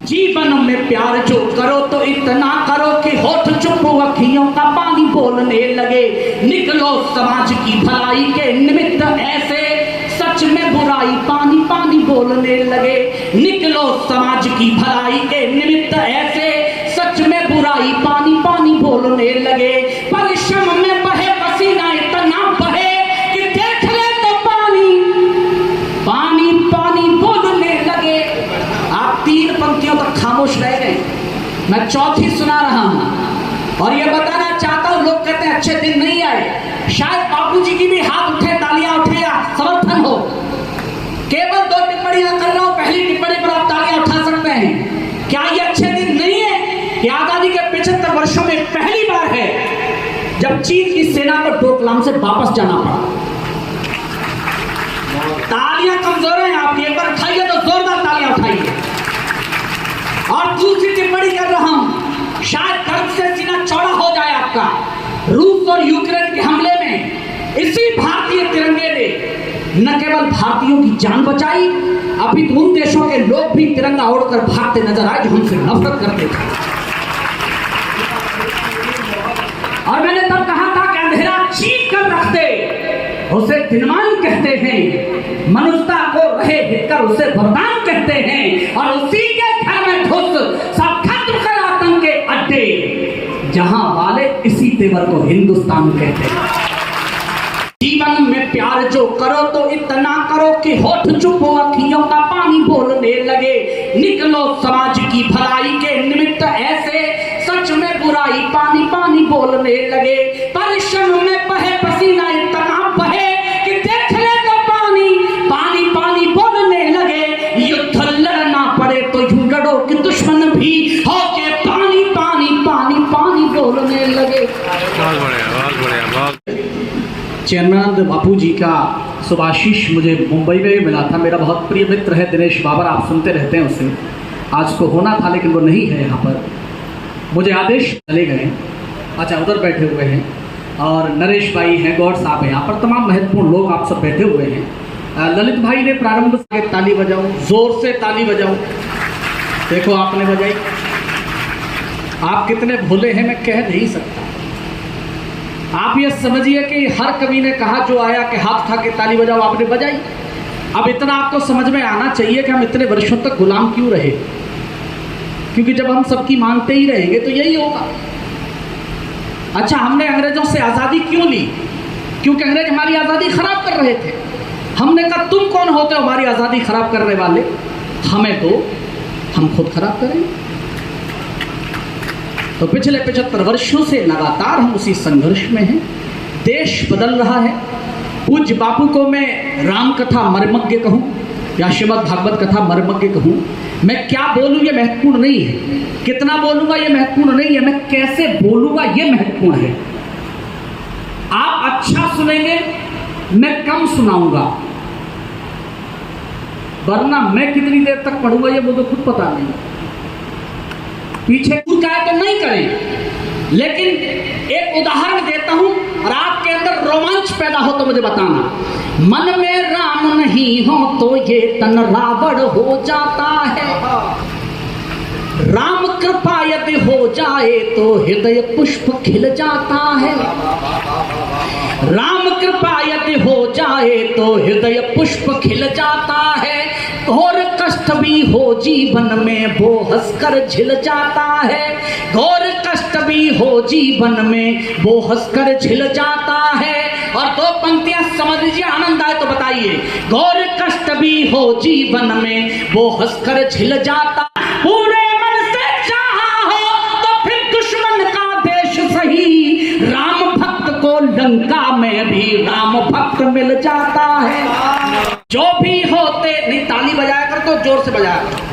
जीवन में प्यार जो करो तो इतना करो कि होठ चुप अखियों का पानी बोलने लगे। निकलो समाज की भलाई के निमित्त ऐसे, सच में बुराई पानी पानी बोलने लगे। निकलो समाज की भलाई के निमित्त ऐसे, सच में बुराई पानी पानी बोलने लगे। परिश्रम में बहे पसीना इतना बहे कि देख ले तो पानी पानी पानी बोलने लगे। आप 3 पंक्तियों तक खामोश रह गए, मैं चौथी सुना रहा हूं और ये बताना चाहता हूं। लोग कहते हैं अच्छे दिन नहीं आए, शायद बापूजी की भी हाथ उठे, तालियां उठे या समर्थन हो। केवल 2 टिप्पणियां कर रहा हूं, पहली टिप्पणी पर आप तालियां उठा सकते हैं। क्या ये अच्छे दिन नहीं है? ये आजादी के 75 वर्षों में पहली बार है जब चीन की सेना को डोकलाम से वापस जाना पड़ा। तालियां कमजोर हैं आपकी, एक बार उठाइए तो जोरदार तालियां उठाइए। और दूसरी टिप्पणी कर रहा हूं, शायद गर्व से सीना चौड़ा हो जाए आपका। रूस और यूक्रेन के हमले में इसी भारतीय तिरंगे ने न केवल भारतीयों की जान बचाई, अपितु उन देशों के लोग भी तिरंगा ओढ़कर भागते नजर आए जो हमसे नफरत करते थे। और मैंने तब कहा था कि अंधेरा चीर कर रख दे, उसे दिनमान कहते हैं। मनुष्यता को रहे हितकर उसे वरदान कहते हैं। और उसी के घर में घुस सब खत्म कर आतंक के अड्डे, जहां वाले इसी तेवर को हिंदुस्तान कहते हैं। जीवन में प्यार जो करो तो इतना करो कि होठ चुप अखियों का पानी बोलने लगे। निकलो समाज की भलाई के निमित्त ऐसे, सच में बुराई पानी पानी बोलने लगे। परिश्रम में बहे पसीना इतना बहे कि देख ले तो पानी पानी पानी बोलने लगे। युद्ध लड़ना पड़े तो यूं लड़ो कि दुश्मन भी हो के पानी पानी पानी पानी बोलने लगे। बहुत बढ़िया। चैनंद बापू जी का शुभाशीष मुझे मुंबई में भी मिला था। मेरा बहुत प्रिय मित्र है दिनेश बाबर, आप सुनते रहते हैं उसे। आज को होना था लेकिन वो नहीं है यहाँ पर। मुझे आदेश चले गए, अच्छा उधर बैठे हुए हैं, और नरेश भाई हैं, गौड़ साहब हैं, यहाँ पर तमाम महत्वपूर्ण लोग आप सब बैठे हुए हैं। ललित भाई ने प्रारंभ से ताली बजाओ, जोर से ताली बजाओ। देखो आपने बजाई। आप कितने भोले हैं मैं कह नहीं सकता। आप ये समझिए कि हर कवि ने कहा जो आया कि हाथ उठा के ताली बजाओ, आपने बजाई। अब इतना आपको समझ में आना चाहिए कि हम इतने वर्षों तक गुलाम क्यों रहे, क्योंकि जब हम सबकी मानते ही रहेंगे तो यही होगा। अच्छा, हमने अंग्रेजों से आज़ादी क्यों ली? क्योंकि अंग्रेज हमारी आज़ादी खराब कर रहे थे। हमने कहा तुम कौन होते हो हमारी आज़ादी खराब करने वाले, हमें दो, हम खुद खराब करेंगे। तो पिछले 75 वर्षों से लगातार हम उसी संघर्ष में हैं। देश बदल रहा है। पूज्य बापू को मैं राम कथा मर्मज्ञ कहूँ या श्रीमद् भागवत कथा मर्मज्ञ कहूँ, मैं क्या बोलूँ ये महत्वपूर्ण नहीं है। कितना बोलूँगा ये महत्वपूर्ण नहीं है, मैं कैसे बोलूँगा ये महत्वपूर्ण है। आप अच्छा सुनेंगे, मैं कम सुनाऊंगा, वरना मैं कितनी देर तक पढ़ूंगा ये मुझे खुद पता नहीं। पीछे कूद का तो नहीं करें, लेकिन एक उदाहरण देता हूं और आपके अंदर रोमांच पैदा हो तो मुझे बताना। मन में राम नहीं हो तो ये तन रावण हो जाता है। राम कृपा यदि हो जाए तो हृदय पुष्प खिल जाता है। राम कृपा यदि हो जाए तो हृदय पुष्प खिल जाता है। घोर कष्ट भी हो जीवन में वो हंसकर झिल जाता है। घोर कष्ट भी हो जीवन में वो हंसकर झिल जाता है। और 2 पंक्तियां समझ लीजिए, आनंद आए तो बताइए। घोर कष्ट भी हो जीवन में वो हंसकर झिल जाता। पूरे मन से चाहा हो तो फिर दुश्मन का देश सही। राम भक्त को लंका में भी राम भक्त मिल जाता है। जो भी होते, नहीं ताली बजाया कर तो जोर से बजाया कर।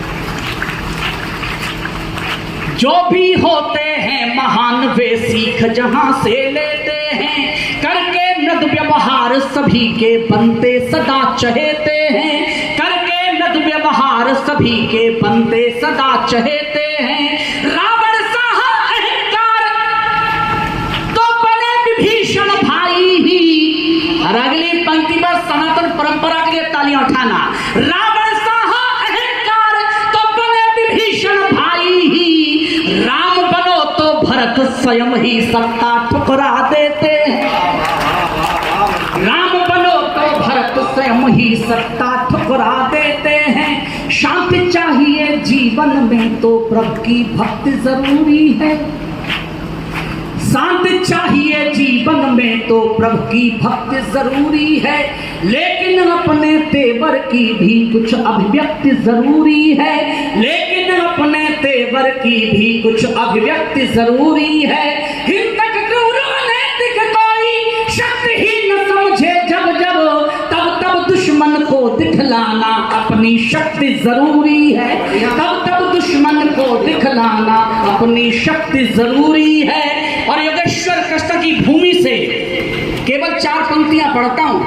जो भी होते हैं महान वे सीख जहां से लेते हैं। करके नद व्यवहार सभी के बनते सदा चहेते हैं। करके नद व्यवहार सभी के बनते सदा चहेते हैं। रावण सा अहंकार तो बने विभीषण भाई ही। और अगली पंक्ति पर सनातन परंपरा के लिए तालियां उठाना। रावण सा अहंकार तो बने विभीषण स्वयं ही सत्ता ठुकरा देते हैं। राम बनो तो भरत स्वयं ही सत्ता ठुकरा देते हैं। शांति चाहिए जीवन में तो प्रभु की भक्ति जरूरी है। शांति चाहिए जीवन में तो प्रभु की भक्ति जरूरी है। लेकिन अपने तेवर की भी कुछ अभिव्यक्ति जरूरी है। लेकिन अपने तेवर की भी कुछ अभिव्यक्ति जरूरी है। हिंदक क्रूर नैतिक कोई शक्ति ही न समझे जब जब, तब तब दुश्मन को दिखलाना अपनी शक्ति जरूरी है। तब तब दुश्मन को दिखलाना अपनी शक्ति जरूरी है। और योगेश्वर कृष्ण की भूमि से केवल 4 पंक्तियां पढ़ता हूं।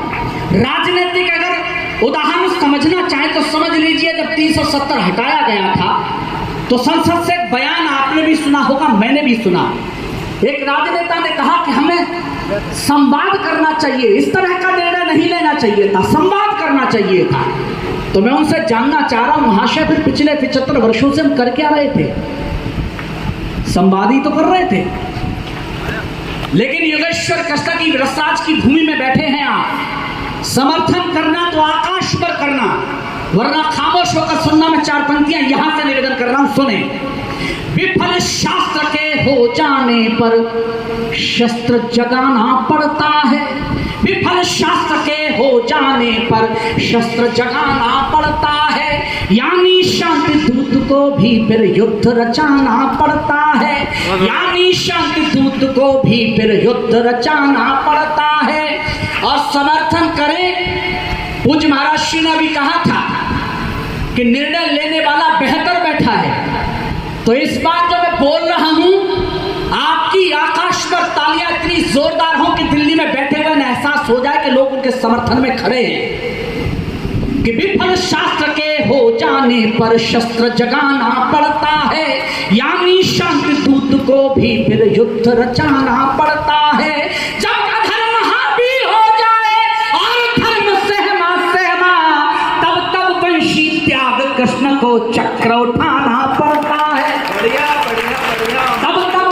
राजनीतिक अगर उदाहरण समझना चाहे तो समझ लीजिए, जब 370 हटाया गया था तो संसद से एक बयान आपने भी सुना होगा, मैंने भी सुना। एक राजनेता ने कहा कि हमें संवाद करना चाहिए, इस तरह का निर्णय नहीं लेना चाहिए था, संवाद करना चाहिए था। तो मैं उनसे जानना चाह रहा हूं, महाशय फिर पिछले 75 वर्षों से हम कर क्या रहे थे? संवाद ही तो कर रहे थे। लेकिन योगेश्वर कृष्ण की रसराज की भूमि में बैठे हैं आप। समर्थन करना तो आकाश पर करना, वरना खामोश होकर सुनना। मैं 4 पंक्तियां यहां से निवेदन कर रहा हूं, सुने। विफल शास्त्र के हो जाने पर शस्त्र जगाना पड़ता है। विफल शास्त्र के हो जाने पर शस्त्र जगाना पड़ता है। यानी शांति दूत को भी फिर युद्ध रचाना पड़ता है। यानी शांति दूत को भी फिर युद्ध रचाना पड़ता है। और समर्थन करें। पूज्य महाराज श्री ने भी कहा था कि निर्णय लेने वाला बेहतर बैठा है। तो इस बार जो मैं बोल रहा हूं, आपकी आकाश पर तालियां इतनी जोरदार हो कि दिल्ली में बैठे हुए एहसास हो जाए कि लोग उनके समर्थन में खड़े हैं। कि विफल शास्त्र के हो जाने पर शस्त्र जगाना पड़ता है। यानी शांति दूत को भी फिर युद्ध रचाना पड़ता है। जब अधर्म हावी हो जाए और धर्म सहमा सहमा, तब तब वंशी त्याग कृष्ण को चक्र उठाना पड़ता है। बढ़िया बढ़िया बढ़िया। तब तब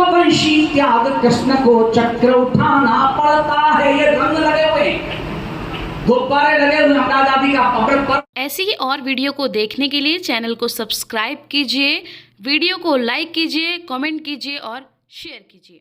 वंशी त्याग कृष्ण को चक्र उठाना पड़ता है। ये रंग लगे हुए, गुब्बारे लगे हुए हमारा आजादी का अमृत पर। ऐसी ही और वीडियो को देखने के लिए चैनल को सब्सक्राइब कीजिए, वीडियो को लाइक कीजिए, कमेंट कीजिए और शेयर कीजिए।